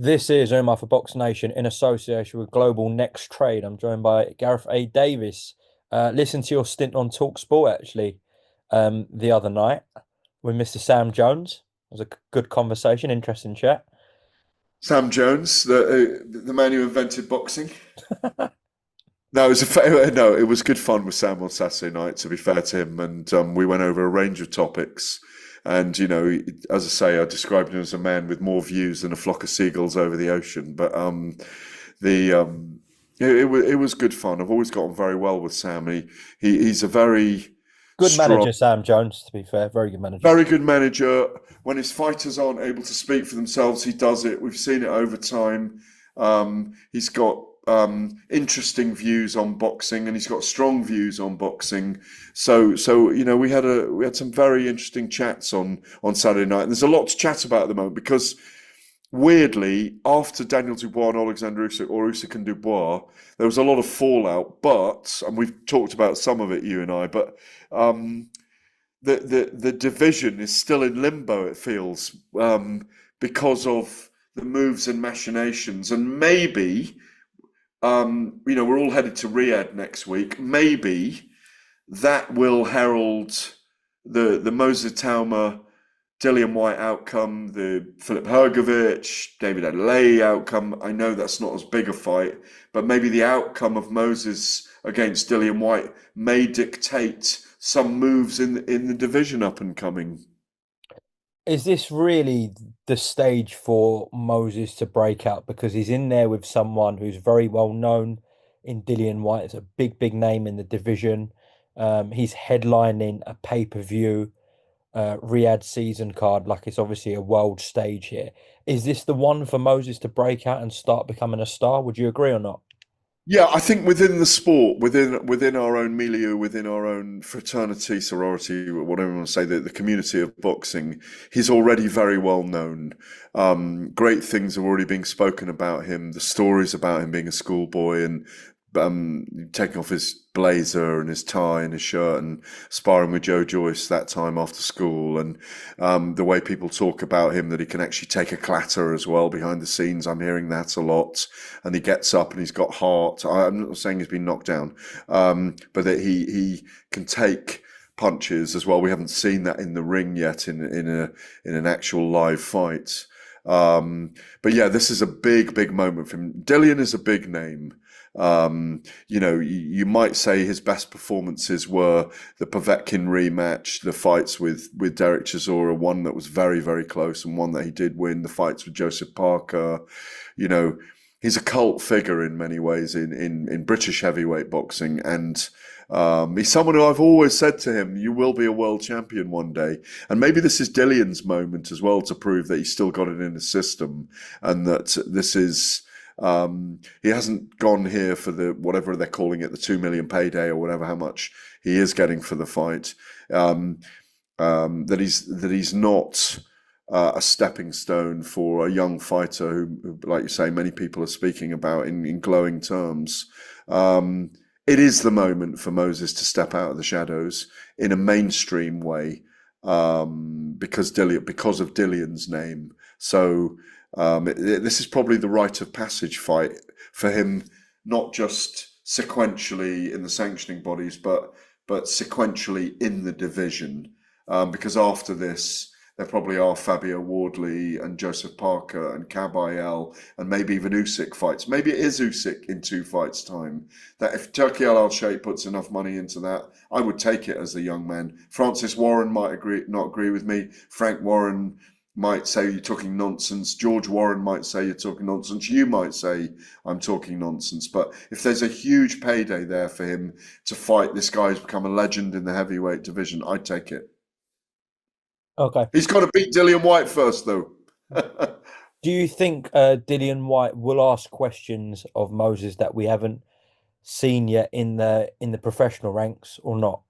This is Umar for BoxNation in association with Global Next Trade. I'm joined by Gareth A Davies. Listen to your stint on TalkSport actually the other night with Mr. Sam Jones. It was a good conversation, interesting chat. Sam Jones, the man who invented boxing. No, it was no, it was good fun with Sam on Saturday night. To be fair to him, and we went over a range of topics. And as I say, I described him as a man with more views than a flock of seagulls over the ocean. But the it was good fun. I've always got on very well with Sam. He's a very Good strong, manager, Sam Jones, to be fair. Very good manager. very good manager. When his fighters aren't able to speak for themselves, he does it. We've seen it over time. He's got interesting views on boxing, and he's got strong views on boxing. So we had some very interesting chats on Saturday night, and there's a lot to chat about at the moment because weirdly, after Daniel Dubois and Alexander Usyk, or Usyk and Dubois, there was a lot of fallout. And we've talked about some of it, you and I, but the division is still in limbo. It feels because of the moves and machinations, and maybe we're all headed to Riyadh next week. Maybe that will herald the Moses Itauma, Dillian Whyte outcome, the Filip Hrgovic, David Adeleye outcome. I know that's not as big a fight, but maybe the outcome of Moses against Dillian Whyte may dictate some moves in the division up and coming. Is this really the stage for Moses to break out? Because he's in there with someone who's very well known in Dillian Whyte. It's a big, big name in the division. He's headlining a pay-per-view Riyadh season card. Like it's obviously a world stage here. Is this the one for Moses to break out and start becoming a star? Would you agree or not? Yeah, I think within the sport, within our own milieu, within our own fraternity, sorority, whatever you want to say, the community of boxing, he's already very well known. Great things are already being spoken about him. The stories about him being a schoolboy and taking off his blazer and his tie and his shirt and sparring with Joe Joyce that time after school, and the way people talk about him, that he can actually take a clatter as well behind the scenes. I'm hearing that a lot, and he gets up and he's got heart. I'm not saying he's been knocked down, but that he can take punches as well. We haven't seen that in the ring yet in an actual live fight. But yeah, this is a big moment for him. Dillian is a big name. You might say his best performances were the Povetkin rematch, the fights with Derek Chisora, one that was very close and one that he did win, the fights with Joseph Parker. You know, he's a cult figure in many ways in British heavyweight boxing, and he's someone who I've always said to him, you will be a world champion one day. And maybe this is Dillian's moment as well to prove that he's still got it in his system, and that this is he hasn't gone here for the whatever they're calling it, the 2 million payday or whatever, how much he is getting for the fight. That he's not a stepping stone for a young fighter who, like you say, many people are speaking about in glowing terms. It is the moment for Moses to step out of the shadows in a mainstream way, because of Dillian's name. So. This is probably the rite of passage fight for him, not just sequentially in the sanctioning bodies, but sequentially in the division. Because after this, there probably are Fabio Wardley and Joseph Parker and Kabayel and maybe even Usyk fights. Maybe it is Usyk in 2 fights' time. That if Turki Al Sheikh puts enough money into that, I would take it as a young man. Francis Warren might not agree with me. Frank Warren might say you're talking nonsense. George Warren might say you're talking nonsense. You might say I'm talking nonsense. But if there's a huge payday there for him to fight this guy who's become a legend in the heavyweight division, I'd take it. Okay. He's got to beat Dillian Whyte first, though. Do you think Dillian Whyte will ask questions of Moses that we haven't seen yet in the professional ranks or not?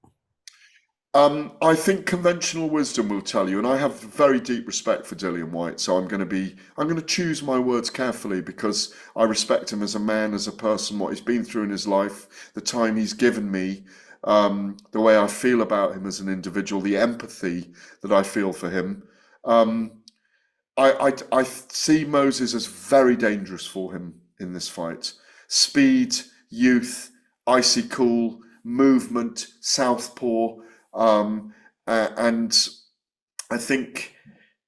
I think conventional wisdom will tell you, and I have very deep respect for Dillian Whyte, so I'm going to choose my words carefully because I respect him as a man, as a person, what he's been through in his life, the time he's given me, the way I feel about him as an individual, the empathy that I feel for him. I see Moses as very dangerous for him in this fight. Speed, youth, icy cool, movement, southpaw, and I think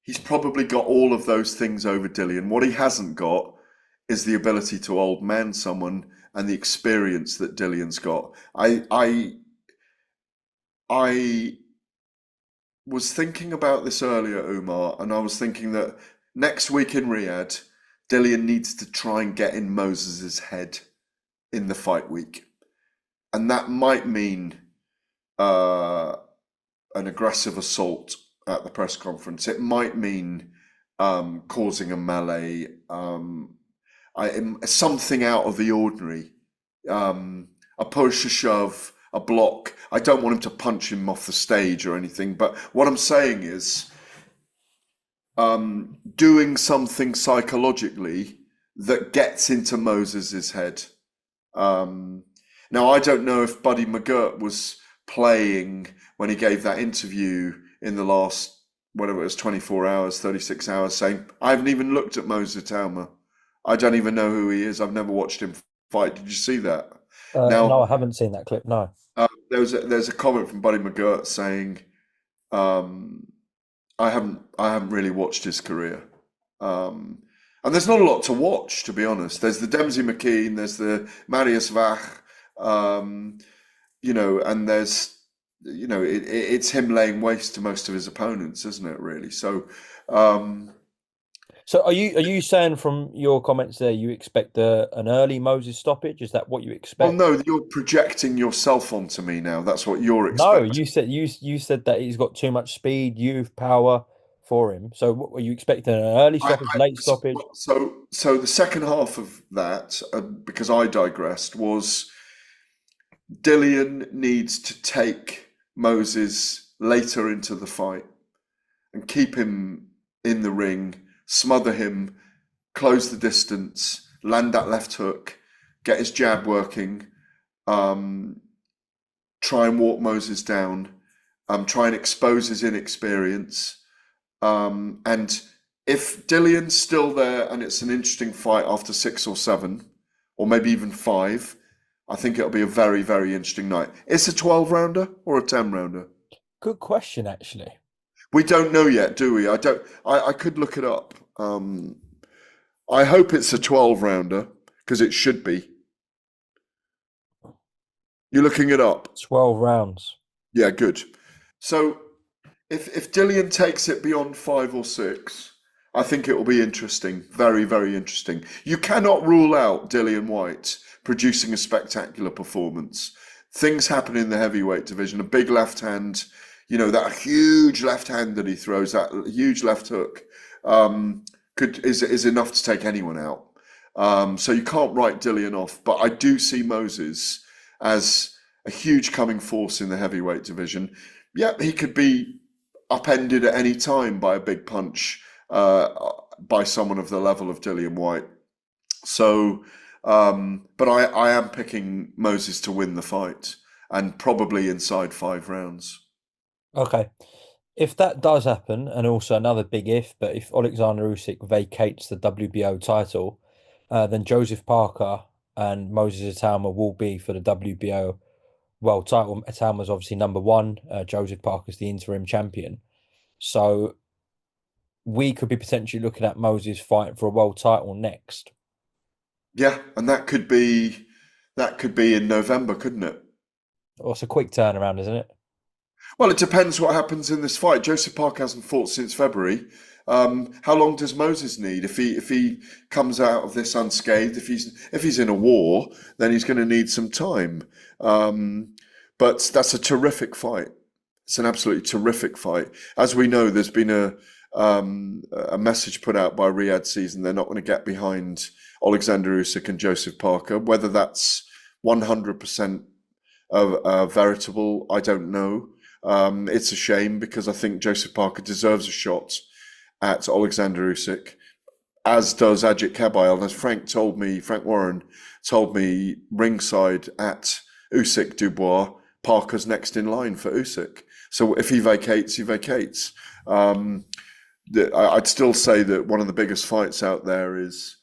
he's probably got all of those things over Dillian. What he hasn't got is the ability to old man someone and the experience that Dillian's got. I was thinking about this earlier, Umar, and I was thinking that next week in Riyadh, Dillian needs to try and get in Moses's head in the fight week, and that might mean uh, an aggressive assault at the press conference. It might mean causing a melee, something out of the ordinary, a push, a shove, a block. I don't want him to punch him off the stage or anything, but what I'm saying is doing something psychologically that gets into Moses's head. Now, I don't know if Buddy McGirt was playing when he gave that interview in the last, whatever it was, 24 hours, 36 hours, saying, I haven't even looked at Moses Itauma. I don't even know who he is. I've never watched him fight. Did you see that? No, Now, I haven't seen that clip. No. there's a comment from Buddy McGirt saying, um, I haven't really watched his career. Um, and there's not a lot to watch, to be honest. There's the Dempsey McKean, there's the Marius Vach, um, and it's him laying waste to most of his opponents, isn't it, really? So, um, So are you saying from your comments there you expect an early Moses stoppage? Is that what you well, expect? no, you're projecting yourself onto me now. That's what you're No, expecting. you said that he's got too much speed, youth, power for him. So what were you expecting? An early I, stoppage, late stoppage? so the second half of that, because I digressed, was Dillian needs to take Moses later into the fight and keep him in the ring, smother him, close the distance, land that left hook, get his jab working, um, try and walk Moses down, try and expose his inexperience. And if Dillian's still there and it's an interesting fight after 6 or 7, or maybe even 5, I think it'll be a very, very interesting night. It's a 12 rounder or a 10 rounder? Good question, actually. We don't know yet, do we? I could look it up. I hope it's a 12 rounder because it should be. You're looking it up. 12 rounds. Yeah, good. So if Dillian takes it beyond 5 or 6, I think it will be interesting. Very, very interesting. You cannot rule out Dillian Whyte producing a spectacular performance. Things happen in the heavyweight division. A big left hand, that huge left hand that he throws, that huge left hook, is enough to take anyone out. So you can't write Dillian off. But I do see Moses as a huge coming force in the heavyweight division. Yeah, he could be upended at any time by a big punch by someone of the level of Dillian Whyte. So, but I am picking Moses to win the fight and probably inside 5 rounds. Okay. If that does happen, and also another big if, but if Alexander Usyk vacates the WBO title, then Joseph Parker and Moses Itauma will be for the WBO world title. Itauma's obviously number one. Joseph Parker's the interim champion. So we could be potentially looking at Moses fighting for a world title next. Yeah, and that could be in November, couldn't it? Oh, it's a quick turnaround, isn't it? Well, it depends what happens in this fight. Joseph Parker hasn't fought since February. How long does Moses need? If he comes out of this unscathed, if he's in a war, then he's going to need some time. But that's a terrific fight. It's an absolutely terrific fight. As we know, there's been a message put out by Riyadh Season. They're not going to get behind Alexander Usyk and Joseph Parker. Whether that's 100% veritable, I don't know. It's a shame because I think Joseph Parker deserves a shot at Alexander Usyk, as does Ajit Kabayel. And as Frank Warren told me ringside at Usyk Dubois, Parker's next in line for Usyk. So if he vacates, he vacates. I'd still say that one of the biggest fights out there is.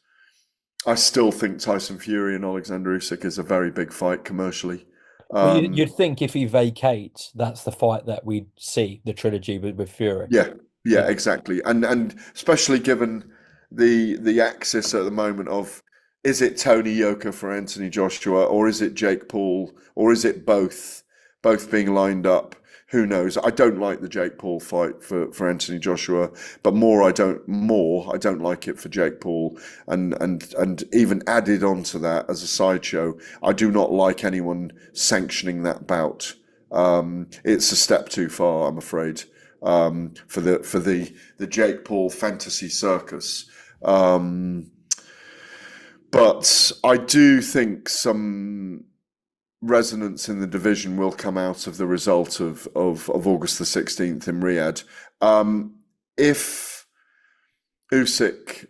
I still think Tyson Fury and Alexander Usyk is a very big fight commercially. Well, Um, you'd think if he vacates, that's the fight that we'd see, the trilogy with Fury. yeah, yeah, Yeah. exactly, and especially given the axis at the moment of is it Tony Yoka for Anthony Joshua, or is it Jake Paul, or is it both being lined up? Who knows? I don't like the Jake Paul fight for Anthony Joshua, but more I don't like it for Jake Paul, and even added onto that as a sideshow, I do not like anyone sanctioning that bout. It's a step too far, I'm afraid, for the Jake Paul fantasy circus. Um, but I do think some resonance in the division will come out of the result of August the 16th in Riyadh. If Usyk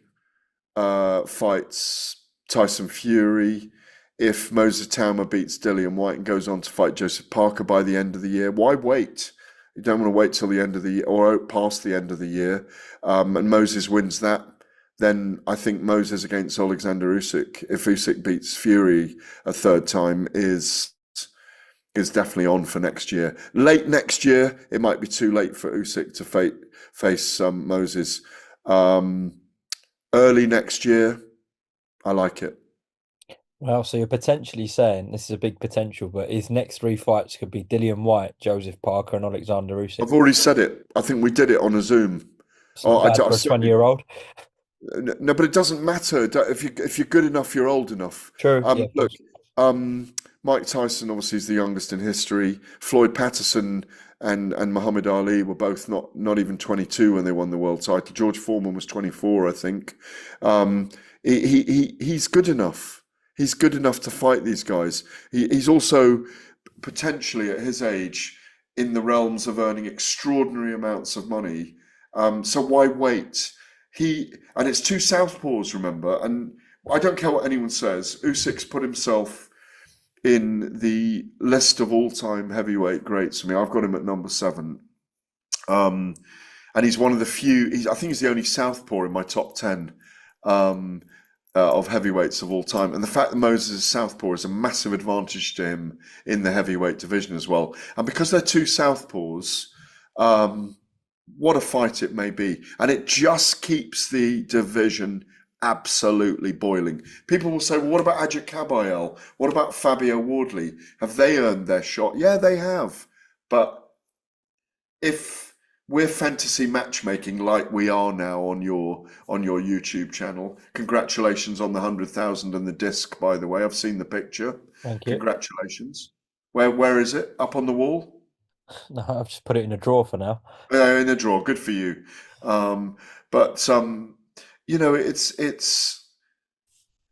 fights Tyson Fury, if Moses Itauma beats Dillian Whyte and goes on to fight Joseph Parker by the end of the year, why wait? You don't want to wait till the end of the year or past the end of the year, and Moses wins that. Then I think Moses against Alexander Usyk, if Usyk beats Fury a third time, is definitely on for next year. Late next year, it might be too late for Usyk to face Moses. Early next year, I like it. Well, so you're potentially saying this is a big potential, but his next three fights could be Dillian Whyte, Joseph Parker, and Alexander Usyk. I've already said it. I think we did it on a Zoom. It's Oh, not bad I for a certainly 20-year-old. no, but it doesn't matter. If you're good enough, you're old enough. True. Yeah, of Look, course. Mike Tyson obviously is the youngest in history. Floyd Patterson and Muhammad Ali were both not even 22 when they won the world title. George Foreman was 24, I think. He's good enough. He's good enough to fight these guys. He's also potentially at his age in the realms of earning extraordinary amounts of money. So why wait? And it's two southpaws, remember, and I don't care what anyone says. Usyk's put himself in the list of all-time heavyweight greats. I mean, I've got him at number 7, and he's one of the few. I think he's the only southpaw in my top 10 of heavyweights of all time. And the fact that Moses is southpaw is a massive advantage to him in the heavyweight division as well. And because they're two southpaws. What a fight it may be. And it just keeps the division absolutely boiling. People will say, well, what about Ajit Kabayel? What about Fabio Wardley? Have they earned their shot? Yeah, they have. But if we're fantasy matchmaking like we are now on your YouTube channel, congratulations on the 100,000 and the disc, by the way. I've seen the picture. Thank you. Congratulations. Where is it? Up on the wall? No, I've just put it in a drawer for now. In the draw, good for you. But it's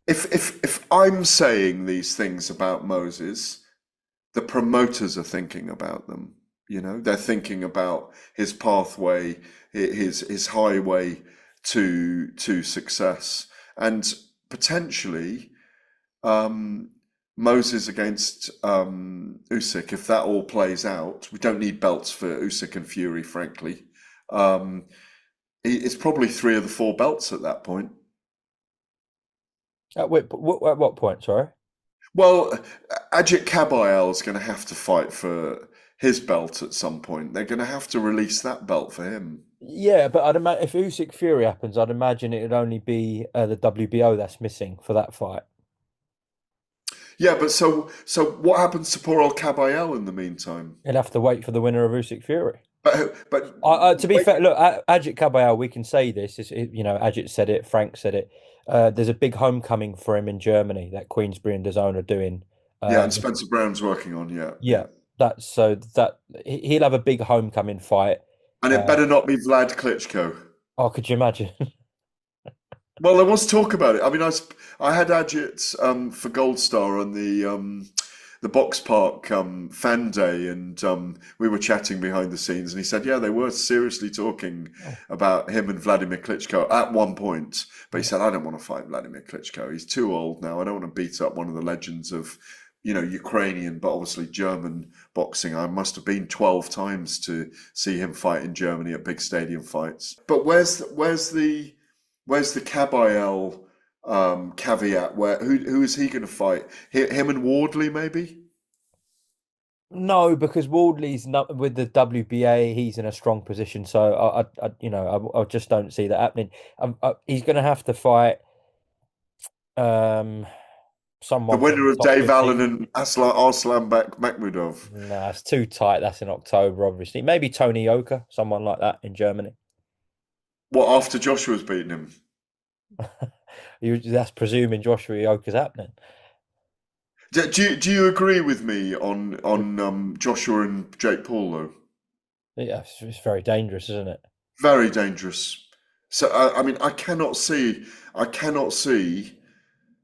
if I'm saying these things about Moses, the promoters are thinking about them. They're thinking about his pathway, his highway to success, and potentially Moses against Usyk, if that all plays out. We don't need belts for Usyk and Fury, frankly. It's probably 3 of the 4 belts at that point. At what point, sorry? Well, Ajit Kabayel is going to have to fight for his belt at some point. They're going to have to release that belt for him. Yeah, but I'd imagine if Usyk Fury happens, I'd imagine it'd only be the WBO that's missing for that fight. Yeah, but so what happens to poor old Kabayel in the meantime? He'll have to wait for the winner of Usyk Fury. But To be wait, fair, look, Ajit Kabayel, we can say this. Ajit said it, Frank said it. There's a big homecoming for him in Germany that Queensberry and DAZN are doing. yeah, and Uh, Spencer Brown's working on, yeah, yeah, yeah. that's so that he'll have a big homecoming fight. And it Uh, better not be Vlad Klitschko. oh, could you imagine? Well, there was talk about it. I mean, I had Ajit for Gold Star on the Box Park fan day, and we were chatting behind the scenes, and he said, yeah, they were seriously talking Oh, about him and Vladimir Klitschko at one point. But he yeah. said, I don't want to fight Vladimir Klitschko. He's too old now. I don't want to beat up one of the legends of Ukrainian, but obviously German boxing. I must have been 12 times to see him fight in Germany at big stadium fights. But where's the Kabayel caveat? Who is he going to fight? Him and Wardley, maybe? No, because Wardley's not with the WBA. He's in a strong position, so I just don't see that happening. He's going to have to fight um The someone from winner the of top Dave Allen 15. and Arslan Makhmudov. Nah, it's too tight. That's in October, obviously. Maybe Tony Yoka, someone like that in Germany. What, after Joshua's beaten him? That's presuming Joshua Yoka's happening. Do you agree with me on Joshua and Jake Paul though? Yeah, it's very dangerous, isn't it? Very dangerous. So I mean, I cannot see,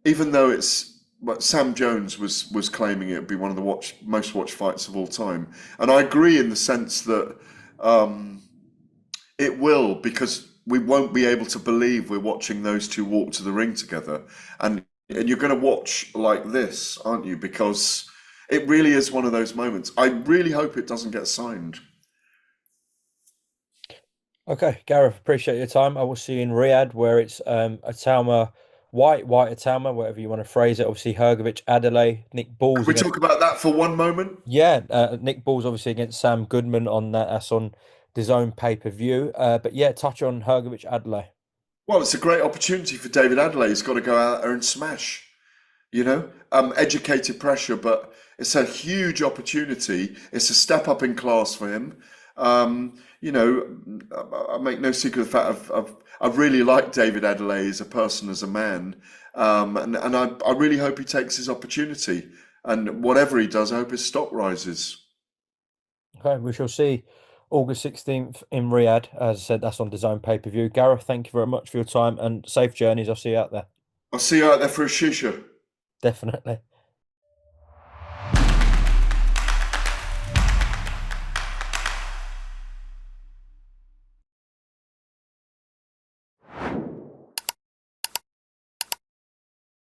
even though it's what Sam Jones was claiming it would be one of the most watched fights of all time, and I agree in the sense that um, it will, because we won't be able to believe we're watching those two walk to the ring together, and you're going to watch like this, aren't you? Because it really is one of those moments. I really hope it doesn't get signed. Okay, Gareth, appreciate your time. I will see you in Riyadh, where it's Itauma, White Itauma, whatever you want to phrase it. Obviously, Hrgovic, Adeleye, Nick Can Balls we against talk about that for one moment? yeah, Nick Balls obviously against Sam Goodman on that. That's on DAZN pay-per-view. But yeah, touch on Hrgovic, Adeleye. Well, it's a great opportunity for David Adeleye. He's got to go out there and smash. Educated pressure, but it's a huge opportunity. It's a step up in class for him. I make no secret of the fact I've really liked David Adeleye as a person, as a man, and I really hope he takes his opportunity. And whatever he does, I hope his stock rises. Okay, we shall see August 16th in Riyadh. As I said, that's on DAZN pay-per-view. Gareth, thank you very much for your time and safe journeys. I'll see you out there. I'll see you out there for a shisha. Definitely.